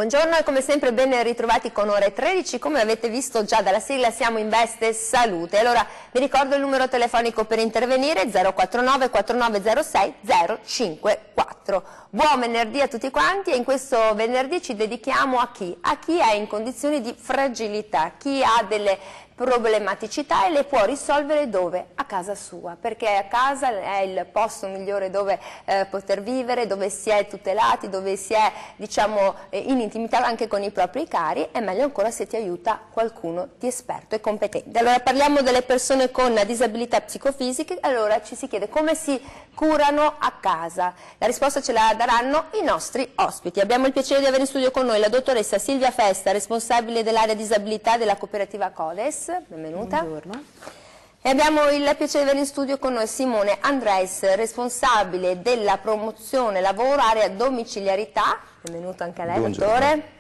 Buongiorno e come sempre ben ritrovati con Ore 13, come avete visto già dalla sigla siamo in veste salute. Allora vi ricordo il numero telefonico per intervenire 049 4906 054. Buon venerdì a tutti quanti e in questo venerdì ci dedichiamo a chi? A chi è in condizioni di fragilità, chi ha delle problematicità e le può risolvere dove? A casa sua, perché a casa è il posto migliore dove poter vivere, dove si è tutelati, dove si è diciamo in intimità anche con i propri cari, è meglio ancora se ti aiuta qualcuno di esperto e competente. Allora parliamo delle persone con disabilità psicofisiche, allora ci si chiede come si curano a casa. La risposta ce la daranno i nostri ospiti. Abbiamo il piacere di avere in studio con noi la dottoressa Silvia Festa, responsabile dell'area disabilità della cooperativa Codes. Benvenuta. Buongiorno. E abbiamo il piacere di avere in studio con noi Simone Andres, responsabile della promozione lavoro area domiciliarità. Benvenuto anche a lei, Buongiorno. dottore.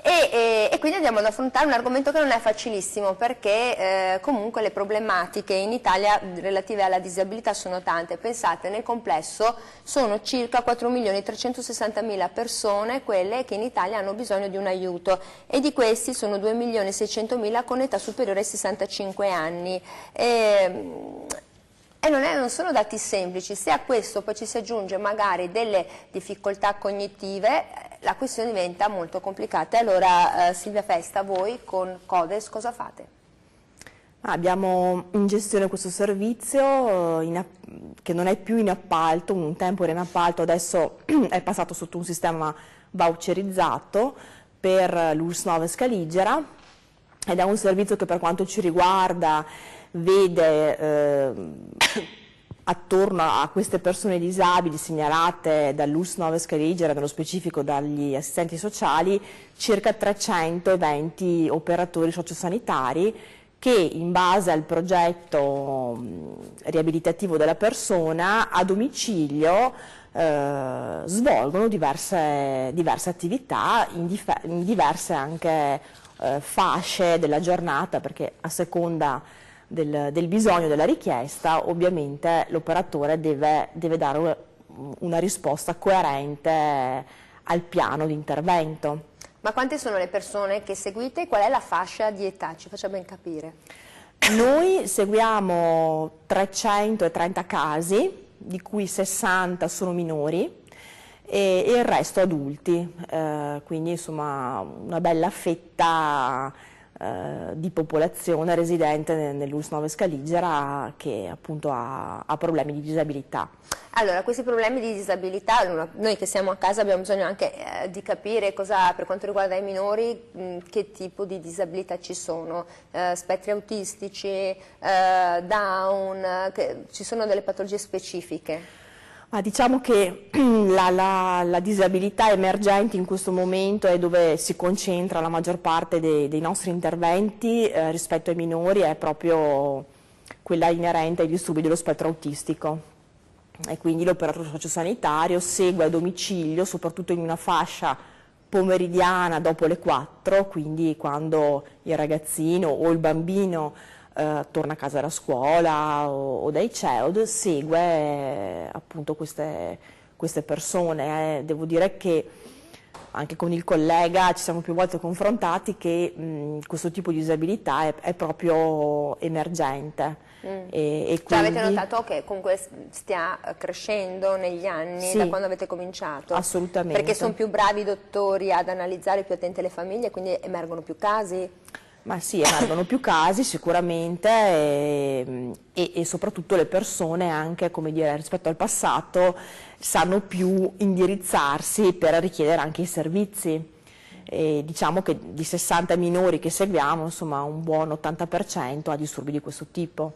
E quindi andiamo ad affrontare un argomento che non è facilissimo perché comunque le problematiche in Italia relative alla disabilità sono tante. Pensate, nel complesso sono circa 4.360.000 persone quelle che in Italia hanno bisogno di un aiuto e di questi sono 2.600.000 con età superiore ai 65 anni. E non sono dati semplici, se a questo poi ci si aggiunge magari delle difficoltà cognitive, la questione diventa molto complicata. Allora Silvia Festa, voi con Codes cosa fate? Abbiamo in gestione questo servizio che non è più in appalto, un tempo era in appalto, adesso è passato sotto un sistema voucherizzato per l'ULSS Nova Scaligera ed è un servizio che per quanto ci riguarda vede attorno a queste persone disabili segnalate dall'ULSS Nova Scaligera, nello specifico dagli assistenti sociali, circa 320 operatori sociosanitari che in base al progetto riabilitativo della persona a domicilio svolgono diverse attività in diverse anche fasce della giornata, perché a seconda del bisogno, della richiesta, ovviamente l'operatore deve dare una risposta coerente al piano di intervento. Ma quante sono le persone che seguite e qual è la fascia di età? Ci faccia ben capire. Noi seguiamo 330 casi, di cui 60 sono minori e il resto adulti, quindi insomma una bella fetta di popolazione residente nell'ULSS Nova Scaligera che appunto ha problemi di disabilità. Allora, questi problemi di disabilità, noi che siamo a casa abbiamo bisogno anche di capire cosa, per quanto riguarda i minori, che tipo di disabilità ci sono, spettri autistici, Down, ci sono delle patologie specifiche? Diciamo che la disabilità emergente in questo momento è dove si concentra la maggior parte dei nostri interventi rispetto ai minori, è proprio quella inerente ai disturbi dello spettro autistico. E quindi l'operatore sociosanitario segue a domicilio, soprattutto in una fascia pomeridiana dopo le 4, quindi quando il ragazzino o il bambino torna a casa da scuola o dai CEOD, segue appunto queste persone. Devo dire che anche con il collega ci siamo più volte confrontati che questo tipo di disabilità è proprio emergente. E quindi... avete notato che comunque stia crescendo negli anni, sì, da quando avete cominciato? Assolutamente. Perché sono più bravi i dottori ad analizzare, più attenti alle famiglie, quindi emergono più casi? Ma sì, emergono più casi sicuramente e soprattutto le persone anche, come dire, rispetto al passato sanno più indirizzarsi per richiedere anche i servizi. E diciamo che di 60 minori che seguiamo, insomma un buon 80% ha disturbi di questo tipo.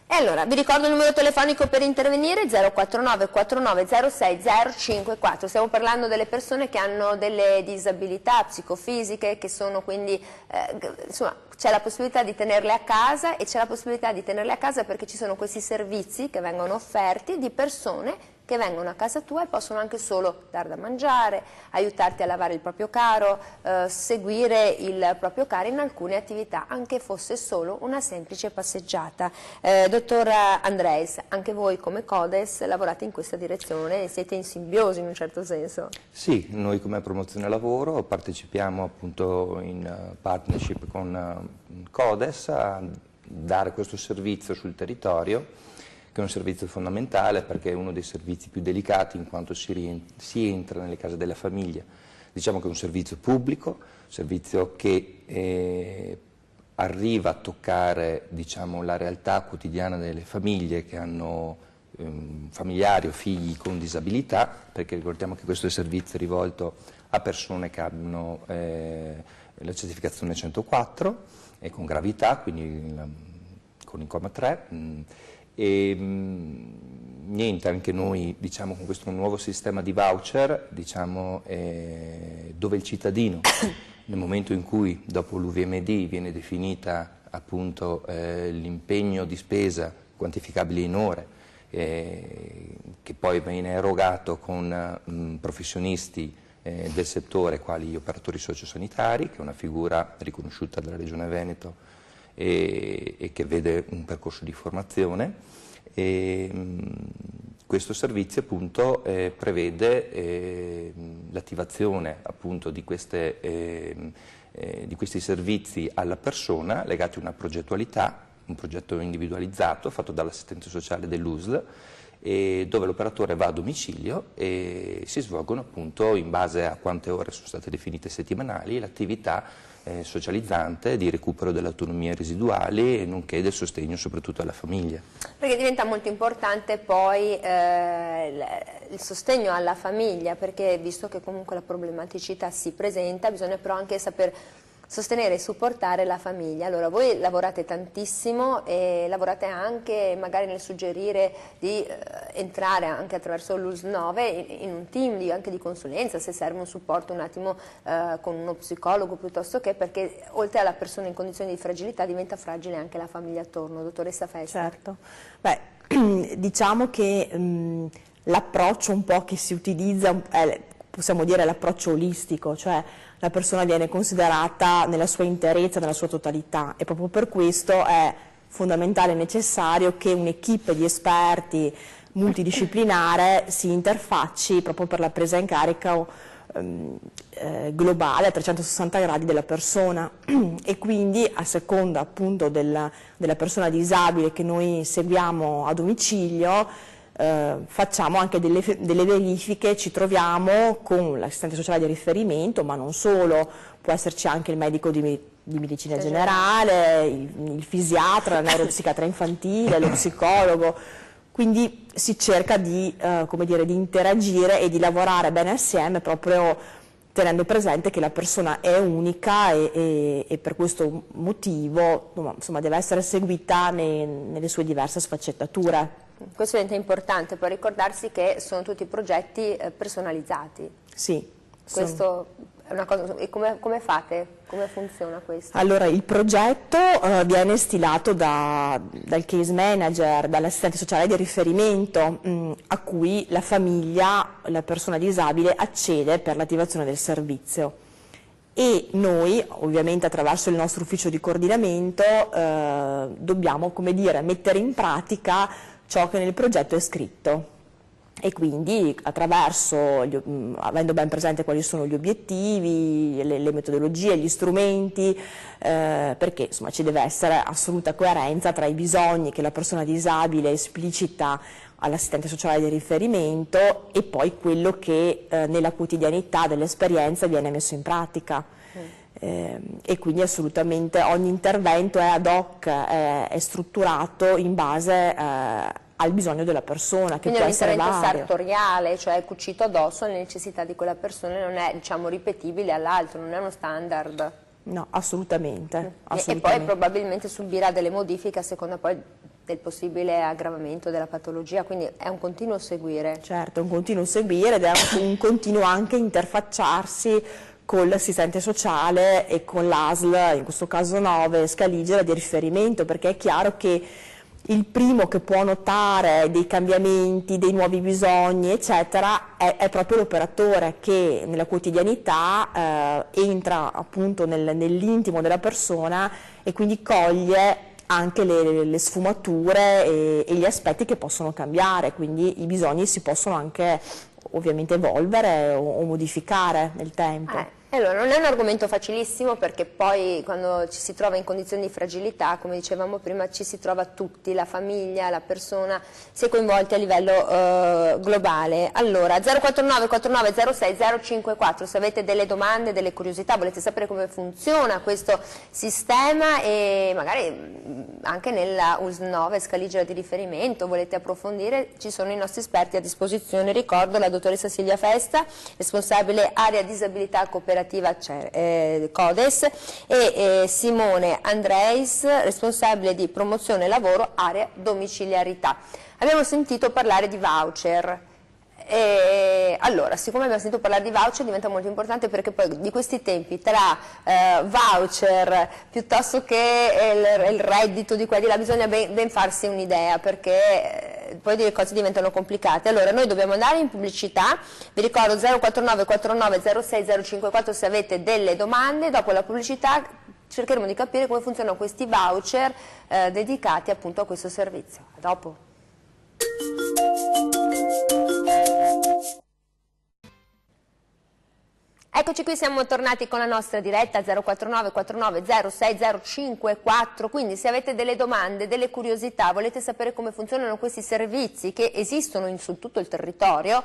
E allora, vi ricordo il numero telefonico per intervenire, 049 4906 054. Stiamo parlando delle persone che hanno delle disabilità psicofisiche, che sono quindi, insomma, c'è la possibilità di tenerle a casa e c'è la possibilità di tenerle a casa perché ci sono questi servizi che vengono offerti di persone che vengono a casa tua e possono anche solo dar da mangiare, aiutarti a lavare il proprio caro, seguire il proprio caro in alcune attività, anche fosse solo una semplice passeggiata. Dottor Andreis, anche voi come Codes lavorate in questa direzione e siete in simbiosi in un certo senso? Sì, noi come Promozione Lavoro partecipiamo appunto in partnership con Codes a dare questo servizio sul territorio, che è un servizio fondamentale perché è uno dei servizi più delicati in quanto si entra nelle case della famiglia. Diciamo che è un servizio pubblico, un servizio che arriva a toccare, diciamo, la realtà quotidiana delle famiglie che hanno familiari o figli con disabilità, perché ricordiamo che questo servizio è rivolto a persone che hanno la certificazione 104 e con gravità, quindi con il coma 3. E niente, anche noi diciamo con questo nuovo sistema di voucher diciamo, dove il cittadino nel momento in cui dopo l'UVMD viene definita appunto l'impegno di spesa quantificabile in ore che poi viene erogato con professionisti del settore quali gli operatori sociosanitari, che è una figura riconosciuta dalla Regione Veneto e che vede un percorso di formazione. Questo servizio appunto prevede l'attivazione appunto di questi servizi alla persona legati a una progettualità, un progetto individualizzato fatto dall'assistente sociale dell'USL, dove l'operatore va a domicilio e si svolgono appunto in base a quante ore sono state definite settimanali l'attività socializzante di recupero delle autonomie residuali nonché del sostegno soprattutto alla famiglia. Perché diventa molto importante poi il sostegno alla famiglia, perché visto che comunque la problematicità si presenta bisogna però anche saper sostenere e supportare la famiglia. Allora voi lavorate tantissimo e lavorate anche magari nel suggerire di entrare anche attraverso l'USL 9 in un team anche di consulenza, se serve un supporto un attimo con uno psicologo piuttosto che, perché oltre alla persona in condizioni di fragilità diventa fragile anche la famiglia attorno. Dottoressa Festa. Certo, beh, diciamo che l'approccio un po' che si utilizza possiamo dire l'approccio olistico, cioè la persona viene considerata nella sua interezza, nella sua totalità e proprio per questo è fondamentale e necessario che un'equipe di esperti multidisciplinare si interfacci proprio per la presa in carico globale a 360 gradi della persona e quindi a seconda appunto della persona disabile che noi seguiamo a domicilio facciamo anche delle verifiche, ci troviamo con l'assistente sociale di riferimento, ma non solo, può esserci anche il medico di medicina generale, il fisiatra, la neuropsichiatra infantile, lo psicologo, quindi si cerca di, come dire, di interagire e di lavorare bene assieme proprio tenendo presente che la persona è unica e per questo motivo insomma, deve essere seguita nelle sue diverse sfaccettature. Questo diventa importante, poi ricordarsi che sono tutti progetti personalizzati. Sì. Questo è una cosa, e come fate? Come funziona questo? Allora, il progetto viene stilato dal case manager, dall'assistente sociale di riferimento a cui la famiglia, la persona disabile accede per l'attivazione del servizio. E noi, ovviamente attraverso il nostro ufficio di coordinamento, dobbiamo, come dire, mettere in pratica ciò che nel progetto è scritto e quindi attraverso, avendo ben presente quali sono gli obiettivi, le metodologie, gli strumenti, perché insomma ci deve essere assoluta coerenza tra i bisogni che la persona disabile esplicita all'assistente sociale di riferimento e poi quello che nella quotidianità dell'esperienza viene messo in pratica. E quindi assolutamente ogni intervento è ad hoc, è strutturato in base al bisogno della persona, che quindi può essere vario. Quindi è un intervento sartoriale, cioè cucito addosso alle necessità di quella persona, non è diciamo ripetibile all'altro, non è uno standard. No, assolutamente. E poi probabilmente subirà delle modifiche a seconda poi del possibile aggravamento della patologia, quindi è un continuo seguire. Certo, è un continuo seguire ed è un continuo anche interfacciarsi con l'assistente sociale e con l'ASL, in questo caso 9, Scaligera di riferimento, perché è chiaro che il primo che può notare dei cambiamenti, dei nuovi bisogni, eccetera, è proprio l'operatore che nella quotidianità entra appunto nell'intimo della persona e quindi coglie anche le sfumature e gli aspetti che possono cambiare, quindi i bisogni si possono anche ovviamente evolvere o modificare nel tempo. Allora, non è un argomento facilissimo perché poi quando ci si trova in condizioni di fragilità, come dicevamo prima, ci si trova tutti, la famiglia, la persona, si è coinvolti a livello globale. Allora, 049 49 06 054, se avete delle domande, delle curiosità, volete sapere come funziona questo sistema e magari anche nella US 9 scaligera di riferimento, volete approfondire, ci sono i nostri esperti a disposizione. Ricordo la dottoressa Silvia Festa, responsabile area disabilità cooperativa CODES, e Simone Andreis, responsabile di promozione lavoro area domiciliarità. Abbiamo sentito parlare di voucher. Allora, siccome abbiamo sentito parlare di voucher diventa molto importante perché poi di questi tempi tra voucher piuttosto che il reddito di qua e di là bisogna ben farsi un'idea perché poi le cose diventano complicate. Allora noi dobbiamo andare in pubblicità, vi ricordo 049 49 06 054 se avete delle domande, dopo la pubblicità cercheremo di capire come funzionano questi voucher dedicati appunto a questo servizio. A dopo. Eccoci qui, siamo tornati con la nostra diretta 049 49 06 054, quindi se avete delle domande, delle curiosità, volete sapere come funzionano questi servizi che esistono su tutto il territorio,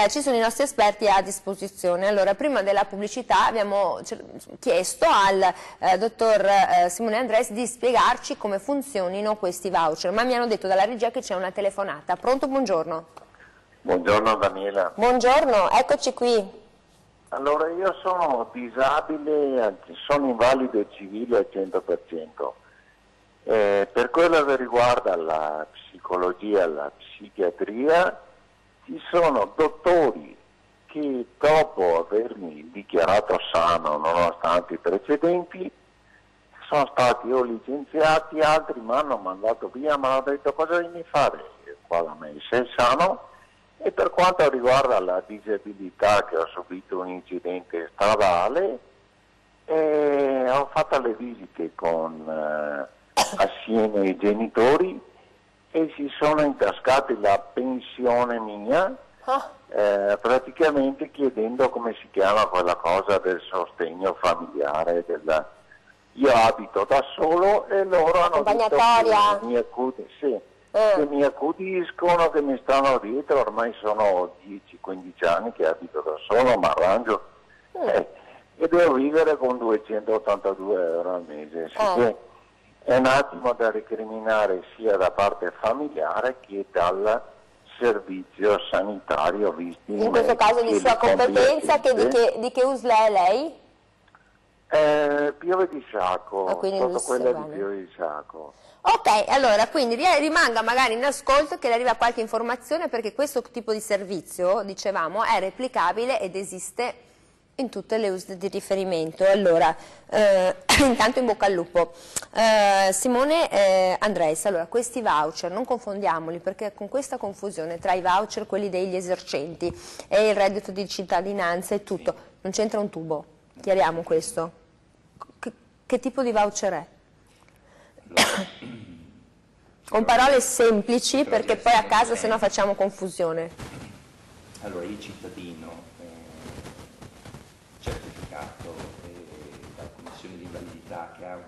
ci sono i nostri esperti a disposizione. Allora, prima della pubblicità abbiamo chiesto al dottor Simone Andres di spiegarci come funzionino questi voucher, ma mi hanno detto dalla regia che c'è una telefonata. Pronto? Buongiorno. Buongiorno Daniela. Buongiorno, eccoci qui. Allora, io sono disabile, sono invalido civile al 100%. Per quello che riguarda la psicologia, la psichiatria, ci sono dottori che dopo avermi dichiarato sano nonostante i precedenti, sono stati o licenziati, altri mi hanno mandato via, mi hanno detto cosa devi fare qua da me, sei sano? E per quanto riguarda la disabilità, che ho subito un incidente stradale, ho fatto le visite assieme ai genitori e si sono intascati la pensione mia, praticamente chiedendo come si chiama quella cosa del sostegno familiare. Io abito da solo e loro hanno detto che mi accudiscono, che mi stanno dietro, ormai sono 10-15 anni che abito da solo, mi arrangio e devo vivere con 282 euro al mese. È un attimo da recriminare sia da parte familiare che dal servizio sanitario, visti in questo caso di sua competenza, di che USL è lei? Piove di Sciacco, sotto quella di Piove di Sciacco. Ok, allora quindi rimanga magari in ascolto che le arriva qualche informazione perché questo tipo di servizio, dicevamo, è replicabile ed esiste in tutte le USL di riferimento. Allora, intanto in bocca al lupo. Simone Andres, allora questi voucher non confondiamoli perché con questa confusione tra i voucher, quelli degli esercenti e il reddito di cittadinanza e tutto, non c'entra un tubo, chiariamo questo. Che tipo di voucher è? Con parole semplici perché poi a casa se no facciamo confusione. Allora, il cittadino certificato dalla Commissione di invalidità che ha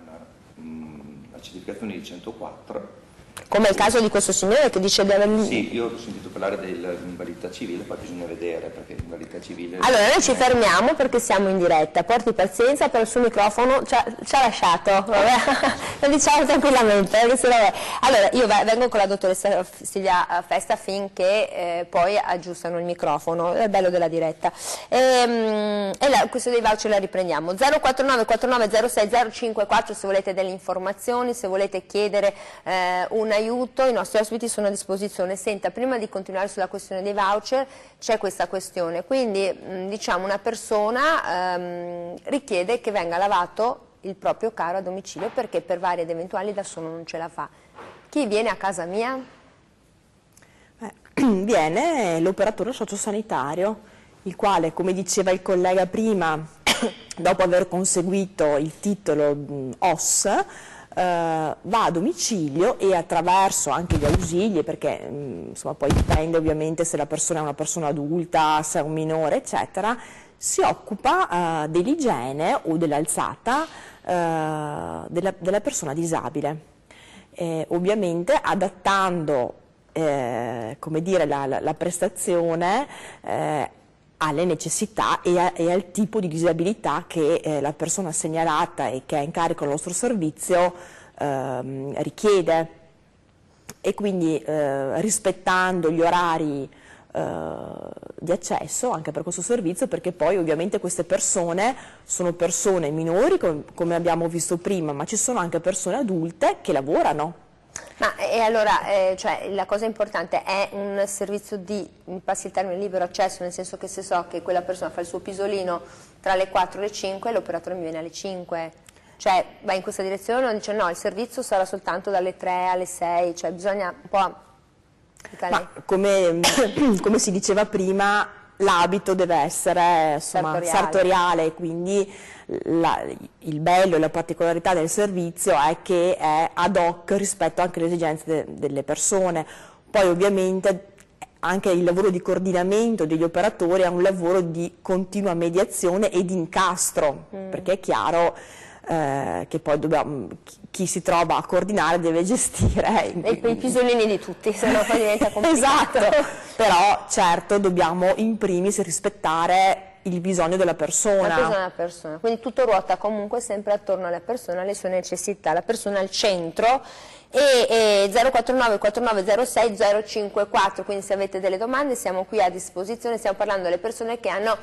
una certificazione di 104. Come il caso di questo signore che dice di aver... Sì, io ho sentito parlare dell'invalidità civile, poi bisogna vedere perché l'invalidità civile... Allora noi ci fermiamo perché siamo in diretta, porti pazienza, per il suo microfono ci ha lasciato, vabbè, lo diciamo tranquillamente. Allora io vengo con la dottoressa Silvia Festa finché poi aggiustano il microfono, è il bello della diretta. Questo dei voucher la riprendiamo, 049 49 06 054 se volete delle informazioni, se volete chiedere un aiuto, i nostri ospiti sono a disposizione. Senta, prima di continuare sulla questione dei voucher c'è questa questione, quindi diciamo una persona richiede che venga lavato il proprio caro a domicilio perché per varie ed eventuali da solo non ce la fa. Chi viene a casa mia? Viene l'operatore sociosanitario, il quale, come diceva il collega prima, dopo aver conseguito il titolo OS, va a domicilio e attraverso anche gli ausili, perché insomma, poi dipende ovviamente se la persona è una persona adulta, se è un minore, eccetera, si occupa dell'igiene o dell'alzata della persona disabile, ovviamente adattando come dire, la prestazione alle necessità e al tipo di disabilità che la persona segnalata e che è in carico al nostro servizio richiede, e quindi rispettando gli orari di accesso anche per questo servizio, perché poi ovviamente queste persone sono persone minori come abbiamo visto prima, ma ci sono anche persone adulte che lavorano. Ma e allora, cioè, la cosa importante è un servizio di, mi passi il termine, libero accesso, nel senso che se so che quella persona fa il suo pisolino tra le 4 e le 5, l'operatore mi viene alle 5, cioè va in questa direzione o dice no, il servizio sarà soltanto dalle 3 alle 6, cioè bisogna un po'... Ma come si diceva prima, l'abito deve essere sartoriale, quindi il bello e la particolarità del servizio è che è ad hoc rispetto anche alle esigenze delle persone. Poi ovviamente anche il lavoro di coordinamento degli operatori è un lavoro di continua mediazione e di incastro, perché è chiaro che poi chi si trova a coordinare deve gestire i pisolini di tutti, se no poi diventa complicato. Esatto, però certo dobbiamo in primis rispettare il bisogno della persona. Quindi tutto ruota comunque sempre attorno alla persona, alle sue necessità, la persona al centro. E 049 4906 054, quindi se avete delle domande siamo qui a disposizione, stiamo parlando delle persone che hanno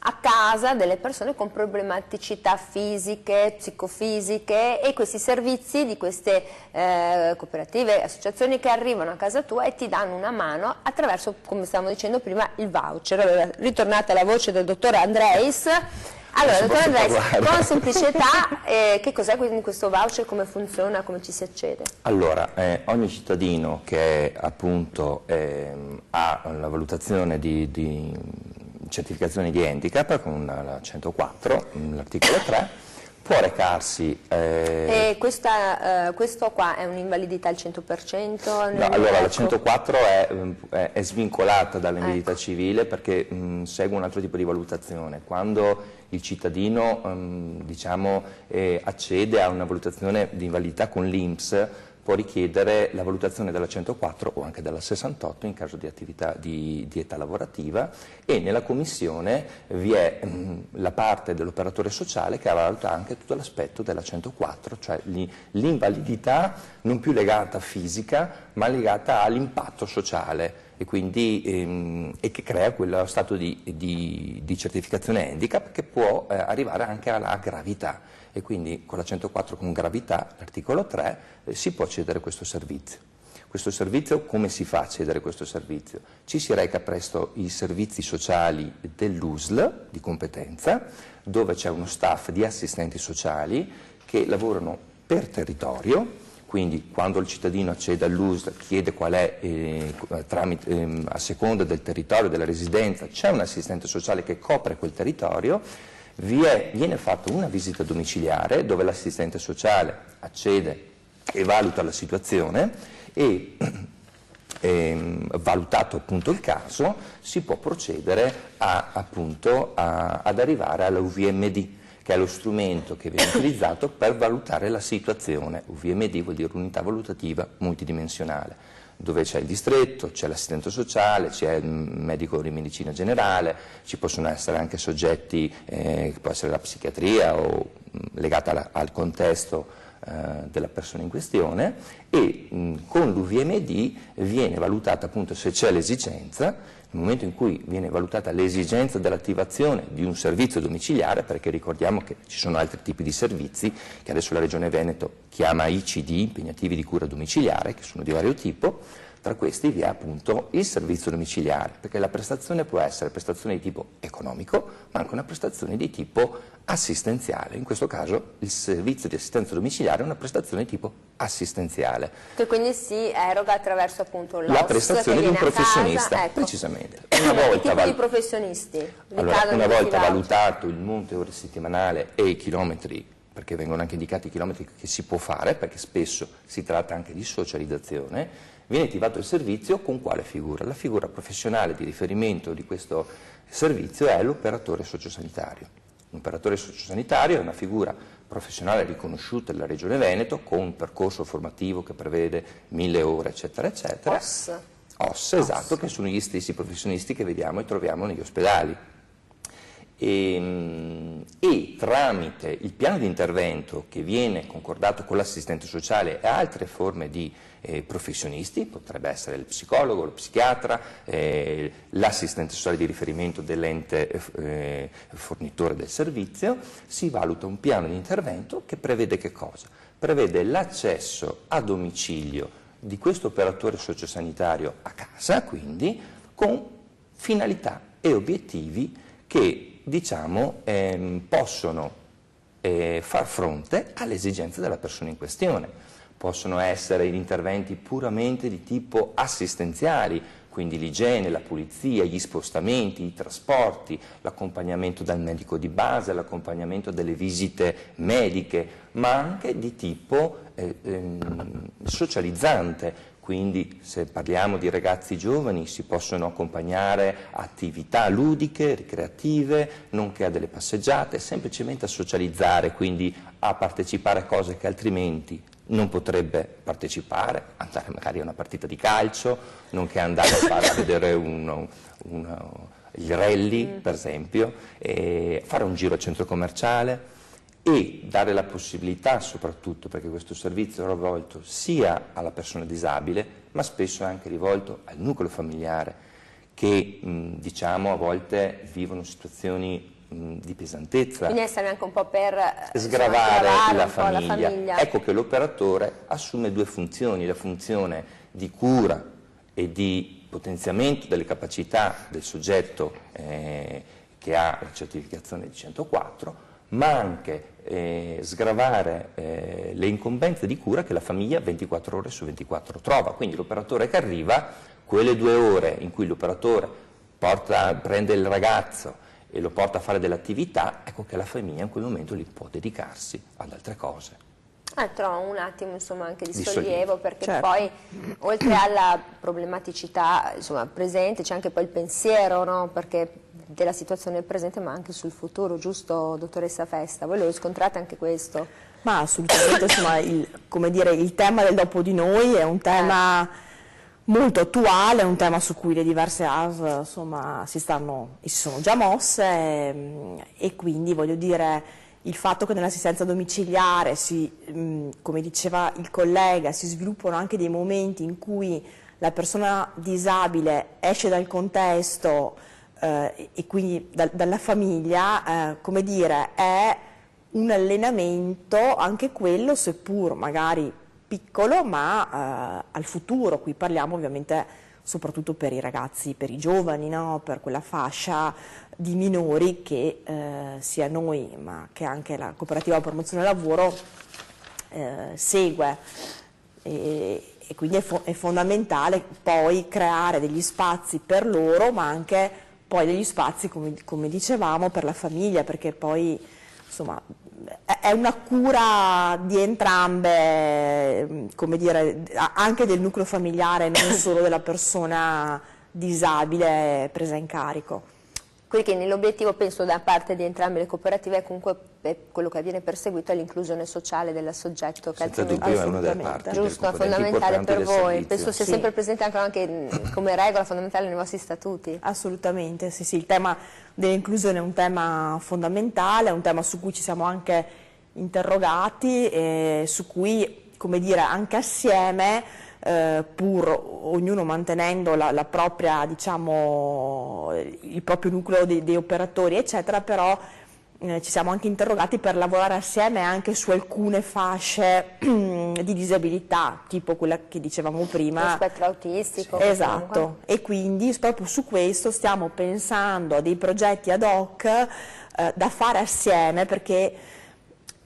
a casa delle persone con problematicità fisiche, psicofisiche, e questi servizi di queste cooperative, associazioni che arrivano a casa tua e ti danno una mano attraverso, come stavamo dicendo prima, il voucher. Allora, ritornata la voce del dottor Andreis. Allora, dottor Andreis, con semplicità, che cos'è questo voucher, come funziona, come ci si accede? Allora, ogni cittadino che appunto ha la valutazione di certificazione di handicap con la 104, l'articolo 3, può recarsi... E questo qua è un'invalidità al 100%? No, allora la 104 è svincolata dall'invalidità civile perché segue un altro tipo di valutazione. Quando il cittadino diciamo, accede a una valutazione di invalidità con l'INPS, può richiedere la valutazione della 104 o anche della 68 in caso di attività di età lavorativa, e nella commissione vi è la parte dell'operatore sociale che valuta anche tutto l'aspetto della 104, cioè l'invalidità non più legata fisica ma legata all'impatto sociale, e quindi e che crea quello stato di certificazione handicap che può arrivare anche alla gravità. E quindi con la 104 con gravità, l'articolo 3, si può accedere a questo servizio. Questo servizio, come si fa a accedere a questo servizio? Ci si reca presso i servizi sociali dell'USL di competenza, dove c'è uno staff di assistenti sociali che lavorano per territorio. Quindi quando il cittadino accede all'USL chiede qual è, a seconda del territorio, della residenza, c'è un assistente sociale che copre quel territorio. Viene fatta una visita domiciliare dove l'assistente sociale accede e valuta la situazione e valutato appunto il caso si può procedere ad arrivare alla UVMD, che è lo strumento che viene utilizzato per valutare la situazione. UVMD vuol dire unità valutativa multidimensionale, dove c'è il distretto, c'è l'assistente sociale, c'è il medico di medicina generale, ci possono essere anche soggetti, che può essere la psichiatria o legata al contesto della persona in questione, e con l'UVMD viene valutata appunto se c'è l'esigenza nel momento in cui viene valutata l'esigenza dell'attivazione di un servizio domiciliare, perché ricordiamo che ci sono altri tipi di servizi che adesso la Regione Veneto chiama ICD, impegnativi di cura domiciliare, che sono di vario tipo. Tra questi vi è appunto il servizio domiciliare, perché la prestazione può essere prestazione di tipo economico, ma anche una prestazione di tipo assistenziale. In questo caso il servizio di assistenza domiciliare è una prestazione di tipo assistenziale. Che quindi si eroga attraverso appunto la prestazione di un professionista, ecco. Precisamente. Che tipo di professionisti? Allora, una volta valutato il monte ore settimanale e i chilometri, perché vengono anche indicati i chilometri che si può fare, perché spesso si tratta anche di socializzazione, viene attivato il servizio con quale figura? La figura professionale di riferimento di questo servizio è l'operatore sociosanitario. L'operatore sociosanitario è una figura professionale riconosciuta dalla Regione Veneto con un percorso formativo che prevede 1000 ore, eccetera, eccetera. OSS, esatto, che sono gli stessi professionisti che vediamo e troviamo negli ospedali. E tramite il piano di intervento che viene concordato con l'assistente sociale e altre forme di professionisti, potrebbe essere il psicologo, lo psichiatra, l'assistente sociale di riferimento dell'ente fornitore del servizio, si valuta un piano di intervento che prevede che cosa? Prevede l'accesso a domicilio di questo operatore sociosanitario a casa, quindi con finalità e obiettivi che diciamo possono far fronte alle esigenze della persona in questione. Possono essere interventi puramente di tipo assistenziali, quindi l'igiene, la pulizia, gli spostamenti, i trasporti, l'accompagnamento dal medico di base, l'accompagnamento delle visite mediche, ma anche di tipo socializzante. Quindi se parliamo di ragazzi giovani si possono accompagnare a attività ludiche, ricreative, nonché a delle passeggiate, semplicemente a socializzare, quindi a partecipare a cose che altrimenti non potrebbe partecipare, andare magari a una partita di calcio, nonché andare a vedere il rally, per esempio, fare un giro al centro commerciale e dare la possibilità, soprattutto perché questo servizio è rivolto sia alla persona disabile, ma spesso è anche rivolto al nucleo familiare, che diciamo a volte vivono situazioni di pesantezza. Quindi essere anche un po' per sgravare la famiglia. Ecco che l'operatore assume due funzioni, la funzione di cura e di potenziamento delle capacità del soggetto che ha la certificazione di 104, ma anche sgravare le incombenze di cura che la famiglia 24 ore su 24 trova. Quindi l'operatore che arriva, quelle 2 ore in cui l'operatore prende il ragazzo e lo porta a fare delle attività, ecco che la famiglia in quel momento lì può dedicarsi ad altre cose. Trovo un attimo insomma anche di sollievo, perché certo. Poi oltre alla problematicità insomma, presente c'è anche poi il pensiero, no? Perché della situazione presente ma anche sul futuro, giusto dottoressa Festa? Voi lo riscontrate anche questo? Ma assolutamente, insomma, il tema del dopo di noi è un tema molto attuale, è un tema su cui le diverse ASL insomma, si sono già mosse e quindi voglio dire il fatto che nell'assistenza domiciliare come diceva il collega, si sviluppano anche dei momenti in cui la persona disabile esce dal contesto e quindi dalla famiglia, come dire, è un allenamento anche quello, seppur magari piccolo, ma al futuro. Qui parliamo ovviamente soprattutto per i ragazzi, per i giovani, no? Per quella fascia di minori che sia noi, ma che anche la cooperativa promozione lavoro segue. E quindi è fondamentale poi creare degli spazi per loro, ma anche poi degli spazi, come dicevamo, per la famiglia, perché poi insomma è una cura di entrambe, come dire, anche del nucleo familiare, non solo della persona disabile presa in carico. Quindi l'obiettivo, penso, da parte di entrambe le cooperative è comunque quello che viene perseguito è l'inclusione sociale del soggetto che senza dubbio è una delle parti, giusto, è fondamentale per voi, penso sia sì. sempre presente anche come regola fondamentale nei vostri statuti. Assolutamente, sì, il tema dell'inclusione è un tema fondamentale, è un tema su cui ci siamo anche interrogati e su cui, come dire, anche assieme pur ognuno mantenendo la propria, diciamo, il proprio nucleo dei operatori, eccetera, però ci siamo anche interrogati per lavorare assieme anche su alcune fasce di disabilità, tipo quella che dicevamo prima. Lo spettro autistico. Esatto, e quindi proprio su questo stiamo pensando a dei progetti ad hoc da fare assieme, perché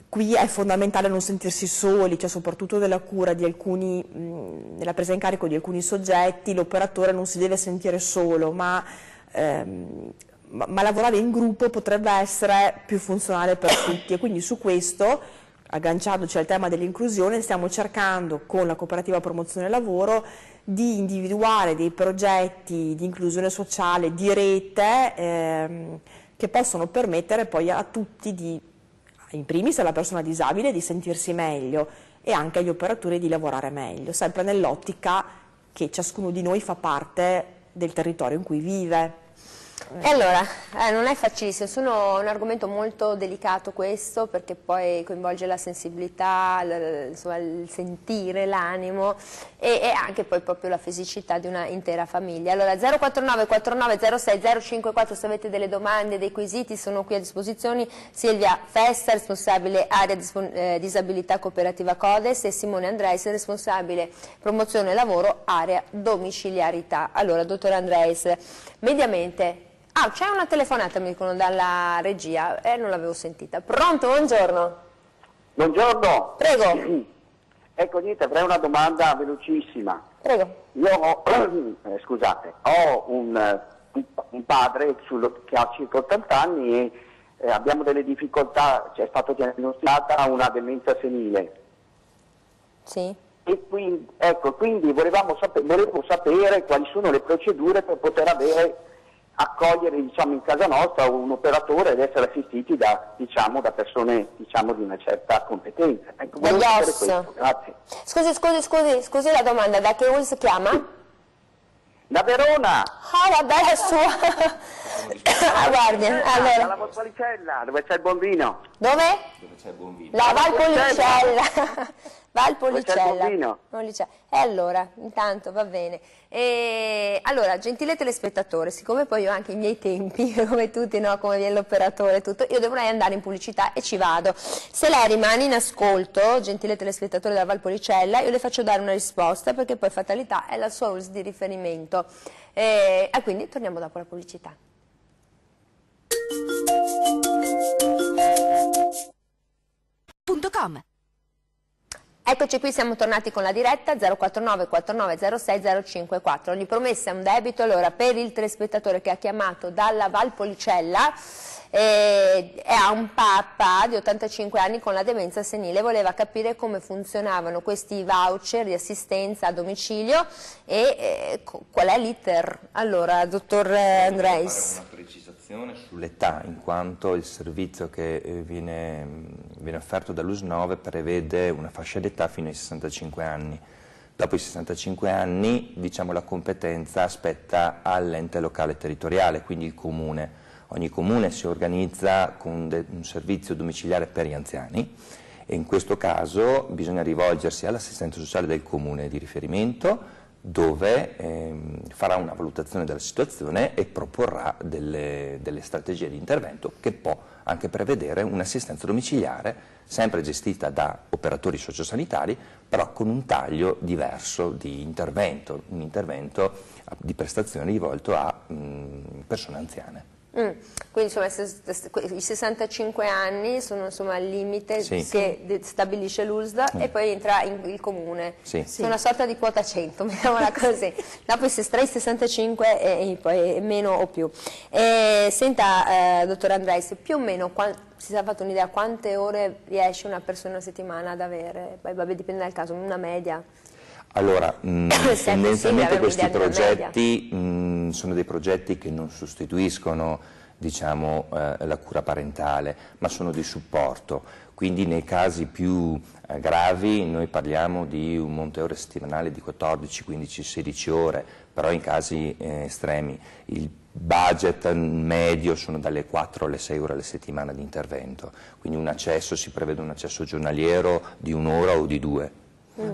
qui è fondamentale non sentirsi soli, cioè soprattutto della cura di alcuni, nella presa in carico di alcuni soggetti, l'operatore non si deve sentire solo, ma lavorare in gruppo potrebbe essere più funzionale per tutti, e quindi su questo, agganciandoci al tema dell'inclusione, stiamo cercando con la cooperativa Promozione Lavoro di individuare dei progetti di inclusione sociale di rete che possono permettere poi a tutti, in primis alla persona disabile, di sentirsi meglio, e anche agli operatori di lavorare meglio, sempre nell'ottica che ciascuno di noi fa parte del territorio in cui vive. E allora, non è facilissimo, è un argomento molto delicato questo, perché poi coinvolge la sensibilità, insomma, il sentire, l'animo e anche poi proprio la fisicità di una intera famiglia. Allora 049 4906 054, se avete delle domande, dei quesiti, sono qui a disposizione Silvia Festa, responsabile area disabilità cooperativa Codes, e Simone Andreis, responsabile promozione lavoro area domiciliarità. Allora, dottore Andreis, mediamente... c'è una telefonata, mi dicono, dalla regia, non l'avevo sentita. Pronto, buongiorno. Buongiorno. Prego. Ecco, niente, avrei una domanda velocissima. Prego. Io ho, scusate, ho un padre che ha circa 80 anni e abbiamo delle difficoltà, è stata diagnosticata una demenza senile. Sì. E quindi, ecco, quindi volevo sapere quali sono le procedure per poter accogliere, diciamo, in casa nostra un operatore ed essere assistiti da persone, diciamo, di una certa competenza. Ecco, Dagli questo. Grazie. Scusi la domanda, da che si chiama? Da Verona. Vabbè, è sua. Guardi, allora. Alla Valpolicella, dove c'è il buon vino. Dove? Dove c'è il buon vino. La Valpolicella. Valpolicella. E allora, intanto va bene. Allora, gentile telespettatore, siccome poi ho anche i miei tempi, come tutti, no? Come viene l'operatore e tutto, io dovrei andare in pubblicità e ci vado. Se lei rimane in ascolto, gentile telespettatore della Valpolicella, io le faccio dare una risposta, perché poi fatalità è la sua URSS di riferimento. E quindi torniamo dopo la pubblicità. .com. Eccoci qui, siamo tornati con la diretta 049 4906 054. Ogni promessa è un debito. Allora, per il telespettatore che ha chiamato dalla Valpolicella, ha un papà di 85 anni con la demenza senile, voleva capire come funzionavano questi voucher di assistenza a domicilio e qual è l'iter. Allora, dottor Andreis. Una precisazione sull'età, in quanto il servizio che viene offerto dall'US9 prevede una fascia d'età fino ai 65 anni. Dopo i 65 anni, diciamo, la competenza spetta all'ente locale territoriale, quindi il comune. Ogni comune si organizza con un servizio domiciliare per gli anziani e in questo caso bisogna rivolgersi all'assistente sociale del comune di riferimento, dove farà una valutazione della situazione e proporrà delle strategie di intervento che può anche prevedere un'assistenza domiciliare sempre gestita da operatori sociosanitari, però con un taglio diverso di intervento, un intervento di prestazione rivolto a persone anziane. Quindi insomma, i 65 anni sono, insomma, il limite che stabilisce l'USD e poi entra il comune. È una sorta di quota 100, mettiamola così. Dopo tra i 65 e poi meno o più. Senta, dottor Andreis, più o meno si è fatto un'idea quante ore riesce una persona a settimana ad avere? Poi vabbè, dipende dal caso, una media. Allora, tendenzialmente questi progetti sono dei progetti che non sostituiscono, diciamo, la cura parentale, ma sono di supporto. Quindi nei casi più gravi noi parliamo di un monte ore settimanale di 14, 15, 16 ore, però in casi estremi il budget medio sono dalle 4 alle 6 ore alla settimana di intervento, quindi si prevede un accesso giornaliero di un'ora o di 2.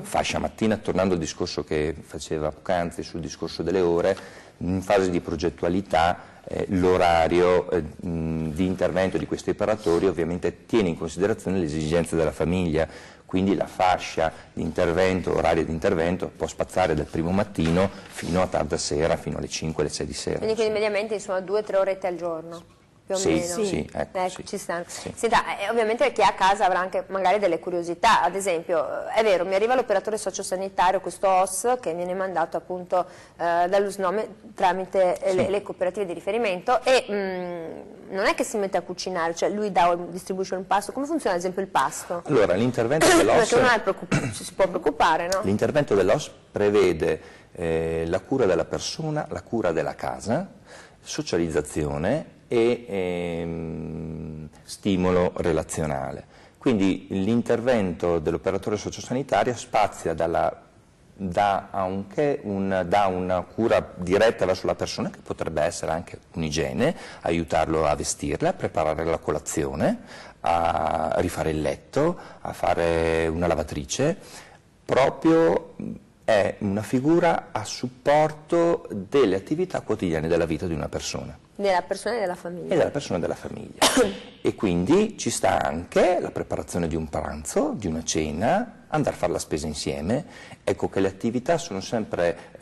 Fascia mattina, tornando al discorso che faceva poc'anzi sul discorso delle ore, in fase di progettualità l'orario di intervento di questi operatori ovviamente tiene in considerazione le esigenze della famiglia, quindi la fascia di intervento, orario di intervento può spaziare dal primo mattino fino a tarda sera, fino alle 5, alle 6 di sera. Quindi mediamente insomma 2-3 orette al giorno? Più o meno. Sì, ecco, sì. Ci stanno. Sì. Senta, ovviamente chi è a casa avrà anche magari delle curiosità, ad esempio, è vero, mi arriva l'operatore sociosanitario, questo OS, che viene mandato appunto dall'USNOME tramite le cooperative di riferimento e non è che si mette a cucinare, cioè lui distribuisce un pasto, come funziona ad esempio il pasto? Allora, l'intervento dell'OS... Perché uno si può preoccupare, no? L'intervento dell'OS prevede la cura della persona, la cura della casa, socializzazione e stimolo relazionale. Quindi l'intervento dell'operatore sociosanitario spazia da una cura diretta verso la persona, che potrebbe essere anche un'igiene, aiutarlo a vestirla, a preparare la colazione, a rifare il letto, a fare una lavatrice, proprio è una figura a supporto delle attività quotidiane della vita di una persona. Della persona e della famiglia. E della persona e della famiglia. E quindi ci sta anche la preparazione di un pranzo, di una cena, andare a fare la spesa insieme. Ecco che le attività sono sempre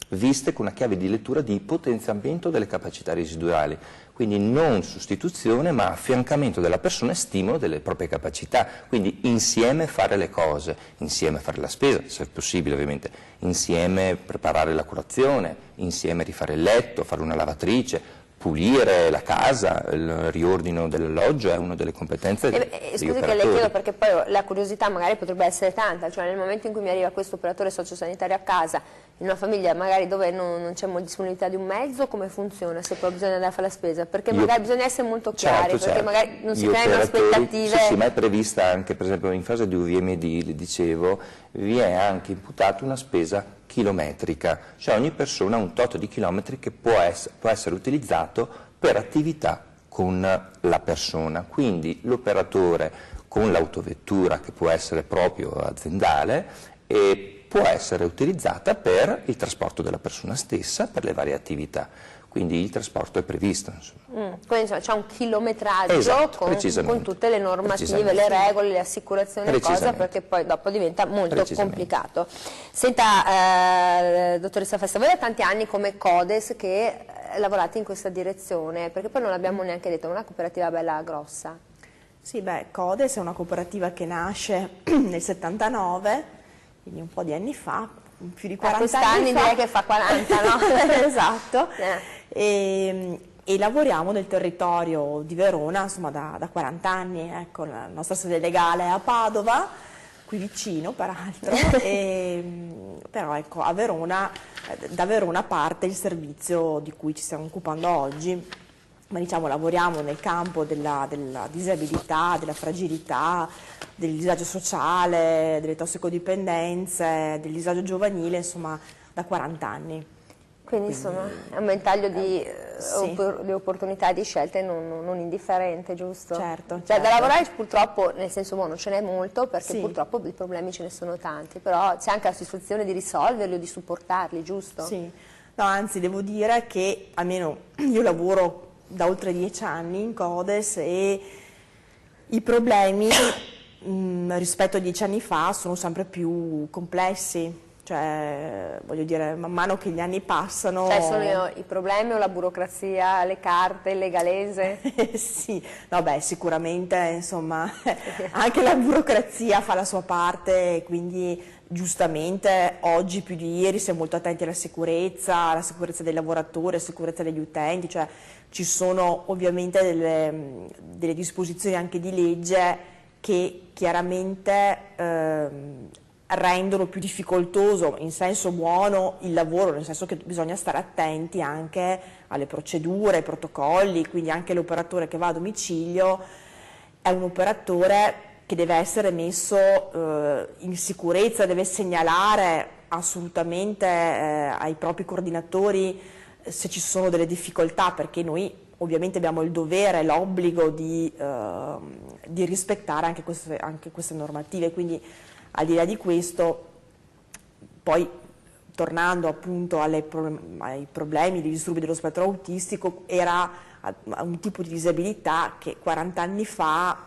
viste con una chiave di lettura di potenziamento delle capacità residuali, quindi non sostituzione ma affiancamento della persona e stimolo delle proprie capacità, quindi insieme fare le cose, insieme fare la spesa, se è possibile ovviamente, insieme preparare la colazione, insieme rifare il letto, fare una lavatrice, pulire la casa, il riordino dell'alloggio è una delle competenze degli operatori. Scusi che le chiedo perché poi la curiosità magari potrebbe essere tanta, cioè nel momento in cui mi arriva questo operatore sociosanitario a casa, in una famiglia magari dove non c'è disponibilità di un mezzo, come funziona se poi bisogna andare a fare la spesa? Perché magari bisogna essere molto chiari, perché magari non si creano aspettative. Sì, ma è prevista anche, per esempio in fase di UVMD, le dicevo, vi è anche imputata una spesa chilometrica, cioè ogni persona ha un tot di chilometri che può essere utilizzato per attività con la persona, quindi l'operatore con l'autovettura che può essere proprio aziendale e può essere utilizzata per il trasporto della persona stessa per le varie attività, quindi il trasporto è previsto. Quindi insomma c'è un chilometraggio, esatto, con tutte le normative, le regole, le assicurazioni, le cose, perché poi dopo diventa molto complicato. Senta, dottoressa Festa, voi da tanti anni come Codes che lavorate in questa direzione, perché poi non l'abbiamo neanche detto, è una cooperativa bella grossa. Sì, beh, Codes è una cooperativa che nasce nel 79, quindi un po' di anni fa, più di 40 anni fa. Direi che fa 40, no? Esatto. E lavoriamo nel territorio di Verona, insomma, da 40 anni. Ecco, la nostra sede legale è a Padova, qui vicino peraltro, però ecco, a Verona, da Verona parte il servizio di cui ci stiamo occupando oggi. Ma diciamo lavoriamo nel campo della disabilità, della fragilità, del disagio sociale, delle tossicodipendenze, del disagio giovanile, insomma, da 40 anni. Quindi insomma è un ventaglio di opportunità e di scelte non indifferente, giusto? Certo. Cioè da lavorare purtroppo, nel senso non ce n'è molto, perché purtroppo i problemi ce ne sono tanti, però c'è anche la soddisfazione di risolverli o di supportarli, giusto? Sì, no, anzi devo dire che almeno io lavoro da oltre 10 anni in Codes e i problemi rispetto a 10 anni fa sono sempre più complessi, cioè voglio dire man mano che gli anni passano... Cioè sono i problemi o la burocrazia, le carte, il legalese? Sì, no beh sicuramente insomma anche la burocrazia fa la sua parte, quindi giustamente oggi più di ieri siamo molto attenti alla sicurezza dei lavoratori, alla sicurezza degli utenti, cioè ci sono ovviamente delle disposizioni anche di legge che chiaramente rendono più difficoltoso in senso buono il lavoro, nel senso che bisogna stare attenti anche alle procedure, ai protocolli, quindi anche l'operatore che va a domicilio è un operatore che deve essere messo in sicurezza, deve segnalare assolutamente ai propri coordinatori se ci sono delle difficoltà, perché noi ovviamente abbiamo il dovere e l'obbligo di rispettare anche queste normative, quindi al di là di questo, poi tornando appunto ai problemi, dei disturbi dello spettro autistico, era un tipo di disabilità che 40 anni fa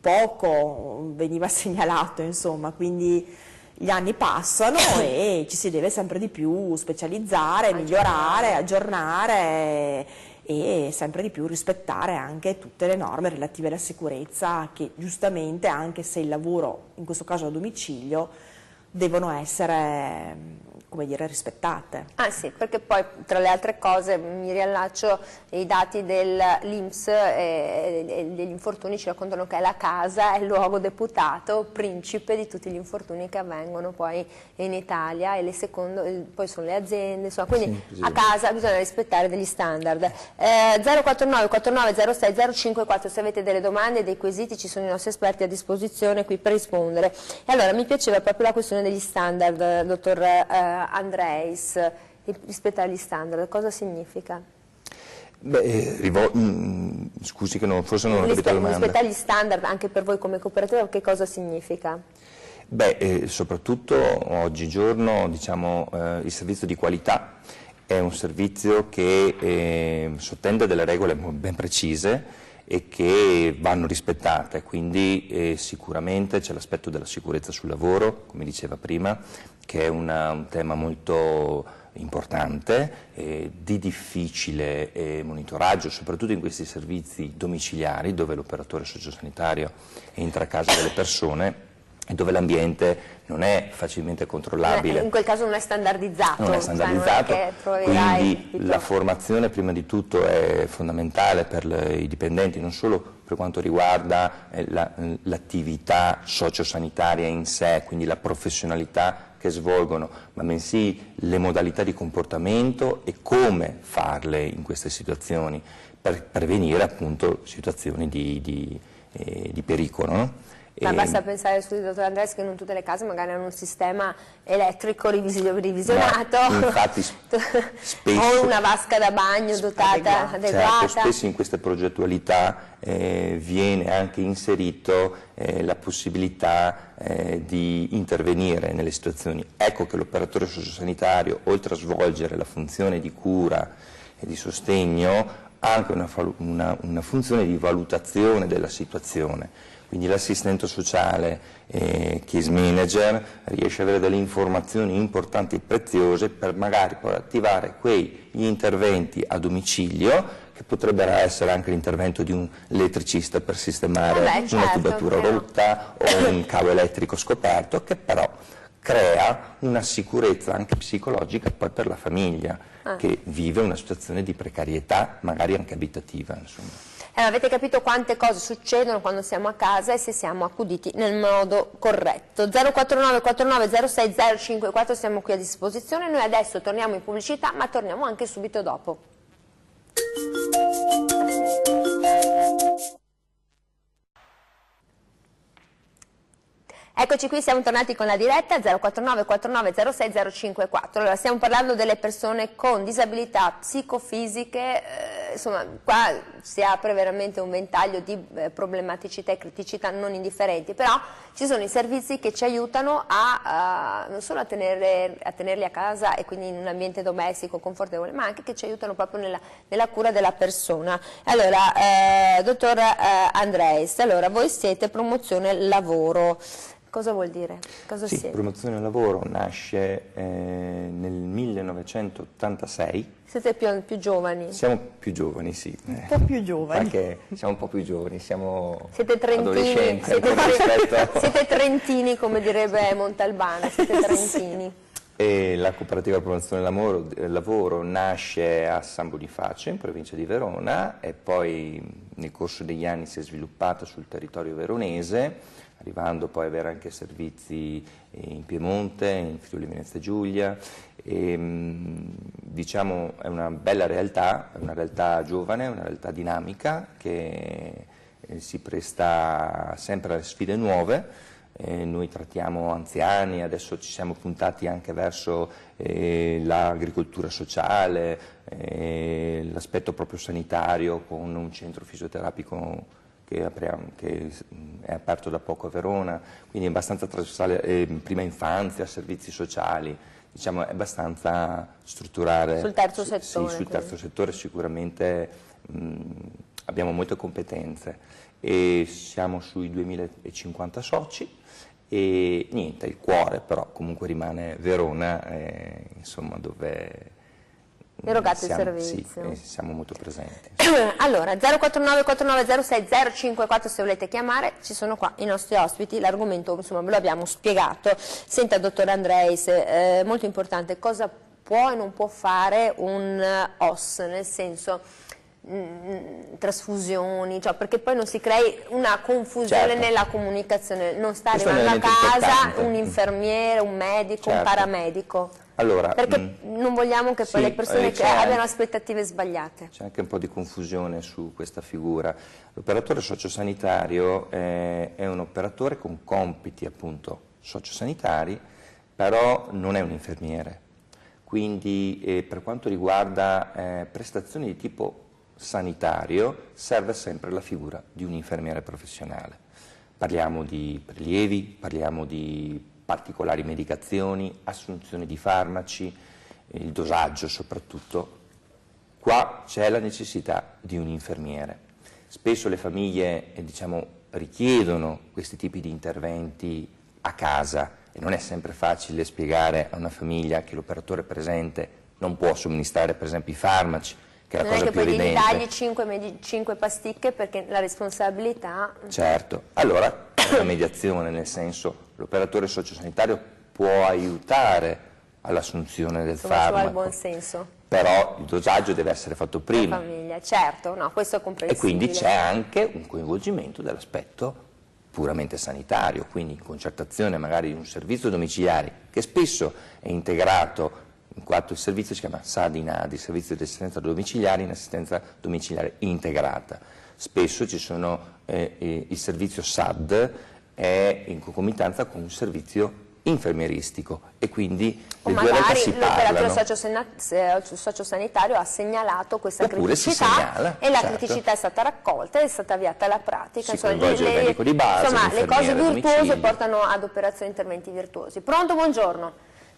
poco veniva segnalato, insomma, quindi gli anni passano e ci si deve sempre di più specializzare, migliorare, aggiornare e sempre di più rispettare anche tutte le norme relative alla sicurezza che giustamente, anche se il lavoro, in questo caso a domicilio, devono essere, come dire, rispettate. Ah sì, perché poi tra le altre cose mi riallaccio ai dati dell'INPS e degli infortuni ci raccontano che la casa è il luogo deputato, principe di tutti gli infortuni che avvengono poi in Italia e poi sono le aziende, insomma, quindi sì, a casa bisogna rispettare degli standard. 049 49 06 054, se avete delle domande, dei quesiti, ci sono i nostri esperti a disposizione qui per rispondere. E allora mi piaceva proprio la questione degli standard, dottor Andreis, rispettare gli standard, cosa significa? Scusi che forse non ho capito la domanda. Rispettare gli standard anche per voi come cooperativa, che cosa significa? Soprattutto oggigiorno, diciamo, il servizio di qualità è un servizio che sottende delle regole ben precise e che vanno rispettate, quindi sicuramente c'è l'aspetto della sicurezza sul lavoro, come diceva prima, che è un tema molto importante, di difficile monitoraggio, soprattutto in questi servizi domiciliari dove l'operatore sociosanitario entra a casa delle persone e dove l'ambiente non è facilmente controllabile. In quel caso non è standardizzato. Non è standardizzato, quindi la formazione prima di tutto è fondamentale per i dipendenti, non solo per quanto riguarda l'attività sociosanitaria in sé, quindi la professionalità che svolgono, ma bensì le modalità di comportamento e come farle in queste situazioni per prevenire appunto situazioni di pericolo, no? Ma basta pensare, scusi dottor Andreis, che non tutte le case magari hanno un sistema elettrico revisionato, no, infatti spesso, o una vasca da bagno dotata, adeguata. Certo, spesso in queste progettualità viene anche inserito la possibilità di intervenire nelle situazioni. Ecco che l'operatore sociosanitario, oltre a svolgere la funzione di cura e di sostegno, ha anche una funzione di valutazione della situazione. Quindi l'assistente sociale, case manager, riesce ad avere delle informazioni importanti e preziose per magari poi attivare quegli interventi a domicilio, che potrebbero essere anche l'intervento di un elettricista per sistemare una tubatura rotta o un cavo elettrico scoperto, che però crea una sicurezza anche psicologica poi per la famiglia che vive una situazione di precarietà, magari anche abitativa, insomma. Avete capito quante cose succedono quando siamo a casa e se siamo accuditi nel modo corretto. 049 49 06 054, siamo qui a disposizione. Noi adesso torniamo in pubblicità, ma torniamo anche subito dopo. Eccoci qui, siamo tornati con la diretta 049 49 06 054. Allora, stiamo parlando delle persone con disabilità psicofisiche, insomma qua si apre veramente un ventaglio di problematicità e criticità non indifferenti, però ci sono i servizi che ci aiutano non solo a tenerli a casa e quindi in un ambiente domestico confortevole, ma anche che ci aiutano proprio nella cura della persona. Allora, dottor Andreis, allora voi siete promozione lavoro. Cosa vuol dire? Cosa sì, siete? Promozione lavoro nasce nel 1986. Siete più giovani? Siamo più giovani, sì. Un po' più giovani. Perché siamo un po' più giovani, siamo siete trentini, siete trentini come direbbe Montalbano, siete trentini. E la cooperativa promozione lavoro nasce a San Bonifacio, in provincia di Verona, e poi nel corso degli anni si è sviluppata sul territorio veronese, arrivando poi ad avere anche servizi in Piemonte, in Friuli Venezia Giulia. E, diciamo è una bella realtà, è una realtà giovane, una realtà dinamica che si presta sempre alle sfide nuove. noi trattiamo anziani, adesso ci siamo puntati anche verso l'agricoltura sociale, l'aspetto proprio sanitario con un centro fisioterapico che è aperto da poco a Verona, quindi è abbastanza trasversale, prima infanzia, servizi sociali, diciamo è abbastanza strutturale. Sul terzo settore. Sì, sul terzo settore sicuramente abbiamo molte competenze e siamo sui 2050 soci. E niente, il cuore però comunque rimane Verona, insomma, dove erogate il siamo, servizio. sì, siamo molto presenti. Allora, 049 4906 054 se volete chiamare, ci sono qua i nostri ospiti, l'argomento insomma ve lo abbiamo spiegato. Senta, dottor Andreis, molto importante, cosa può e non può fare un OS, nel senso trasfusioni, cioè perché poi non si crei una confusione certo. nella comunicazione, non sta Questo arrivando a casa importante. un infermiere, un medico, certo. un paramedico, allora, perché non vogliamo che poi sì, le persone che abbiano aspettative sbagliate. C'è anche un po' di confusione su questa figura. L'operatore sociosanitario è un operatore con compiti appunto sociosanitari, però non è un infermiere, quindi per quanto riguarda prestazioni di tipo sanitario serve sempre la figura di un infermiere professionale. Parliamo di prelievi, parliamo di particolari medicazioni, assunzione di farmaci, il dosaggio soprattutto. Qua c'è la necessità di un infermiere. Spesso le famiglie diciamo, richiedono questi tipi di interventi a casa e non è sempre facile spiegare a una famiglia che l'operatore presente non può somministrare per esempio i farmaci, che è la cosa più evidente. Non è che poi devi dargli 5 pasticche perché la responsabilità... Certo, allora la mediazione, nel senso l'operatore sociosanitario può aiutare all'assunzione del farmaco. Ci vuole buon senso. Però il dosaggio deve essere fatto prima. La famiglia, certo, no, questo è comprensibile. E quindi c'è anche un coinvolgimento dell'aspetto puramente sanitario, quindi in concertazione magari di un servizio domiciliare che spesso è integrato, in quanto il servizio si chiama SAD-INADI, Servizio di Assistenza Domiciliare in Assistenza Domiciliare Integrata. Spesso ci sono, il servizio SAD è in concomitanza con un servizio infermieristico e quindi le due realtà si parlano. L'operatore sociosanitario ha segnalato questa criticità segnala, e la certo. criticità è stata raccolta e è stata avviata alla pratica. Si coinvolge il medico di base, insomma, le cose virtuose domicilio. portano ad operazioni e interventi virtuosi. Pronto, buongiorno.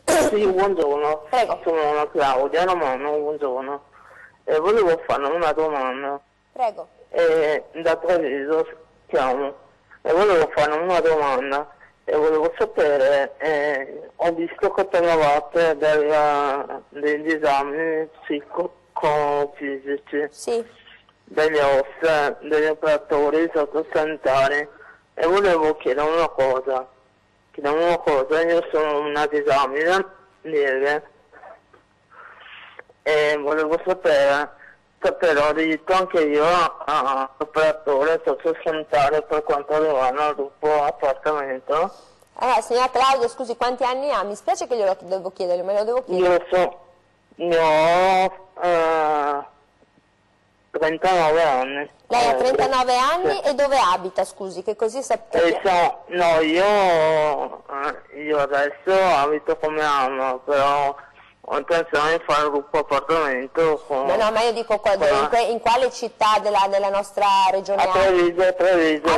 Sì, buongiorno. Prego. Sono Claudia Romano, buongiorno. Volevo fare una domanda. Prego. Da Treviso chiamo. Volevo fare una domanda e volevo sapere, ho visto che parlavate degli esami psicofisici, Sì. degli OS, degli operatori sociosanitari e volevo chiedere una cosa. Io sono una disabile lieve e volevo sapere, ho diritto anche io all'operatore sociosanitario per quanto riguarda il gruppo appartamento. Allora, signora Claudia, scusi, quanti anni ha? Mi spiace che glielo devo chiedere, me lo devo chiedere. Ne ho 39 anni. Lei ha 39 anni e dove abita, scusi, che così sappiamo. No, io adesso abito come amo, però ho intenzione di fare un gruppo appartamento con... No, ma io dico in quale città della nostra regione? A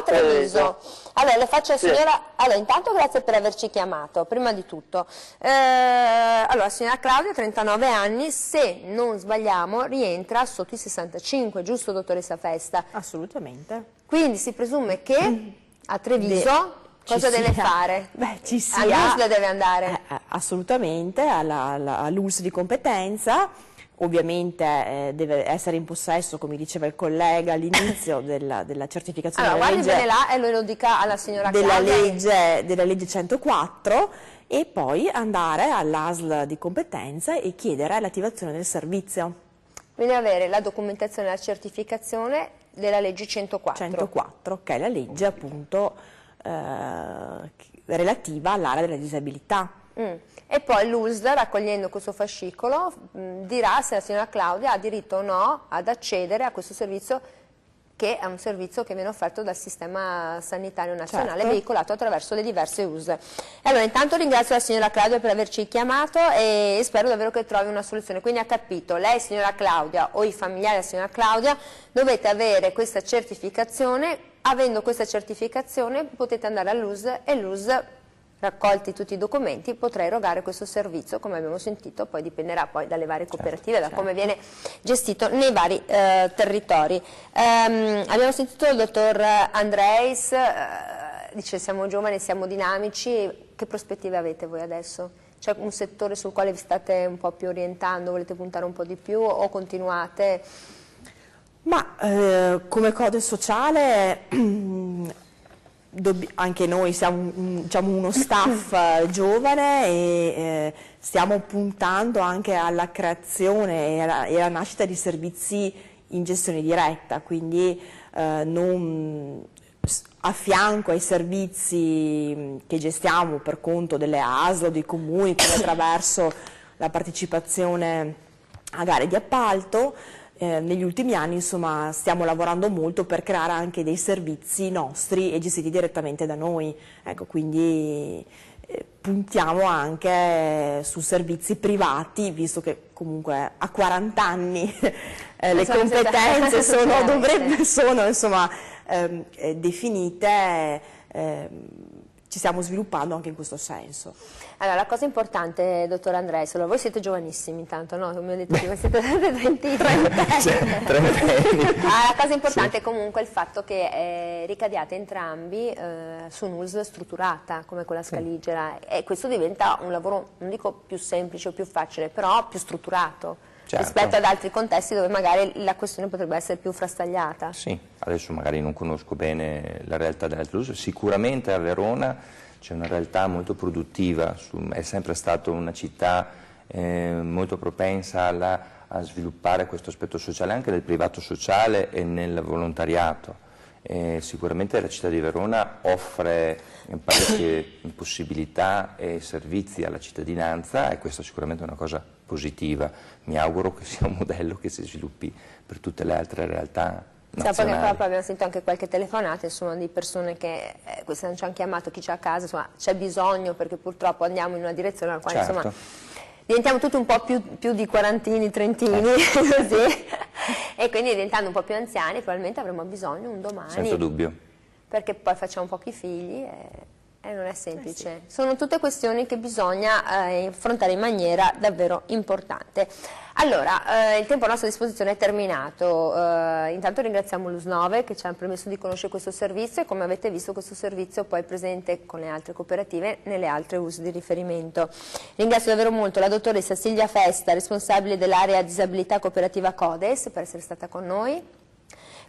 Treviso. Allora, le faccio, Sì. signora... Allora, intanto grazie per averci chiamato, prima di tutto. Allora, signora Claudia, 39 anni, se non sbagliamo, rientra sotto i 65, giusto, dottoressa Festa? Assolutamente. Quindi si presume che a Treviso... Cosa deve fare? Beh, ci sia... All'USL deve andare? Assolutamente, all'USL di competenza, ovviamente deve essere in possesso, come diceva il collega all'inizio, della certificazione allora, della legge, bene là e lo dica alla signora Claudia. della legge 104 e poi andare all'ASL di competenza e chiedere l'attivazione del servizio. Quindi avere la documentazione e la certificazione della legge 104. Che è la legge appunto relativa all'area della disabilità. E poi l'USL, raccogliendo questo fascicolo, dirà se la signora Claudia ha diritto o no ad accedere a questo servizio che è un servizio che viene offerto dal Sistema Sanitario Nazionale, certo, veicolato attraverso le diverse US. E allora intanto ringrazio la signora Claudia per averci chiamato e spero davvero che trovi una soluzione. Quindi ha capito, lei signora Claudia o i familiari della signora Claudia dovete avere questa certificazione, avendo questa certificazione potete andare all'US e l'US, raccolti tutti i documenti, potrà erogare questo servizio, come abbiamo sentito, poi dipenderà poi dalle varie cooperative, da come viene gestito nei vari territori. Abbiamo sentito il dottor Andreis, dice siamo giovani, siamo dinamici, che prospettive avete voi adesso? C'è un settore sul quale vi state un po' più orientando, volete puntare un po' di più o continuate? Ma come Codes Sociale anche noi siamo diciamo, uno staff giovane e stiamo puntando anche alla creazione e alla nascita di servizi in gestione diretta, quindi a fianco ai servizi che gestiamo per conto delle ASL o dei comuni, come attraverso la partecipazione a gare di appalto. Negli ultimi anni insomma stiamo lavorando molto per creare anche dei servizi nostri e gestiti direttamente da noi, ecco, quindi puntiamo anche su servizi privati, visto che comunque a 40 anni le competenze sono insomma definite, ci stiamo sviluppando anche in questo senso. Allora, la cosa importante, dottor Andreis, allora, voi siete giovanissimi intanto, no? Come ho detto prima, siete trentenni. La cosa importante è comunque il fatto che ricadiate entrambi su un'ULSS strutturata, come quella Scaligera, e questo diventa un lavoro, non dico più semplice o più facile, però più strutturato. Certo. Rispetto ad altri contesti dove magari la questione potrebbe essere più frastagliata. Sì, adesso magari non conosco bene la realtà dell'altre ULSS, sicuramente a Verona c'è una realtà molto produttiva, è sempre stata una città molto propensa a sviluppare questo aspetto sociale anche nel privato sociale e nel volontariato. Sicuramente la città di Verona offre parecchie possibilità e servizi alla cittadinanza e questa sicuramente è una cosa positiva. Mi auguro che sia un modello che si sviluppi per tutte le altre realtà nazionali. Perché proprio abbiamo sentito anche qualche telefonata, insomma, di persone che quest'anno ci hanno chiamato, chi c'è a casa, insomma, c'è bisogno perché purtroppo andiamo in una direzione alla quale insomma diventiamo tutti un po' più di quarantini, trentini, così, e quindi diventando un po' più anziani probabilmente avremo bisogno un domani. Senza dubbio. Perché poi facciamo pochi figli e non è semplice. Sì. Sono tutte questioni che bisogna affrontare in maniera davvero importante. Allora, il tempo a nostra disposizione è terminato. Intanto ringraziamo l'US9 che ci ha permesso di conoscere questo servizio e come avete visto questo servizio poi è presente con le altre cooperative nelle altre US di riferimento. Ringrazio davvero molto la dottoressa Silvia Festa, responsabile dell'area disabilità cooperativa Codes, per essere stata con noi.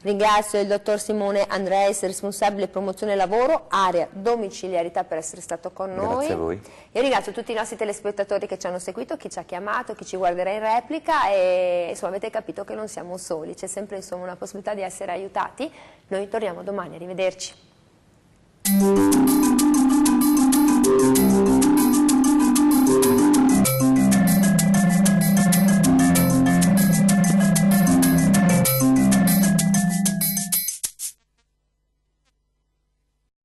Ringrazio il dottor Simone Andreis, responsabile promozione lavoro, area domiciliarità, per essere stato con noi. Grazie a voi. Io ringrazio tutti i nostri telespettatori che ci hanno seguito, chi ci ha chiamato, chi ci guarderà in replica e insomma avete capito che non siamo soli, c'è sempre insomma una possibilità di essere aiutati. Noi torniamo domani, arrivederci.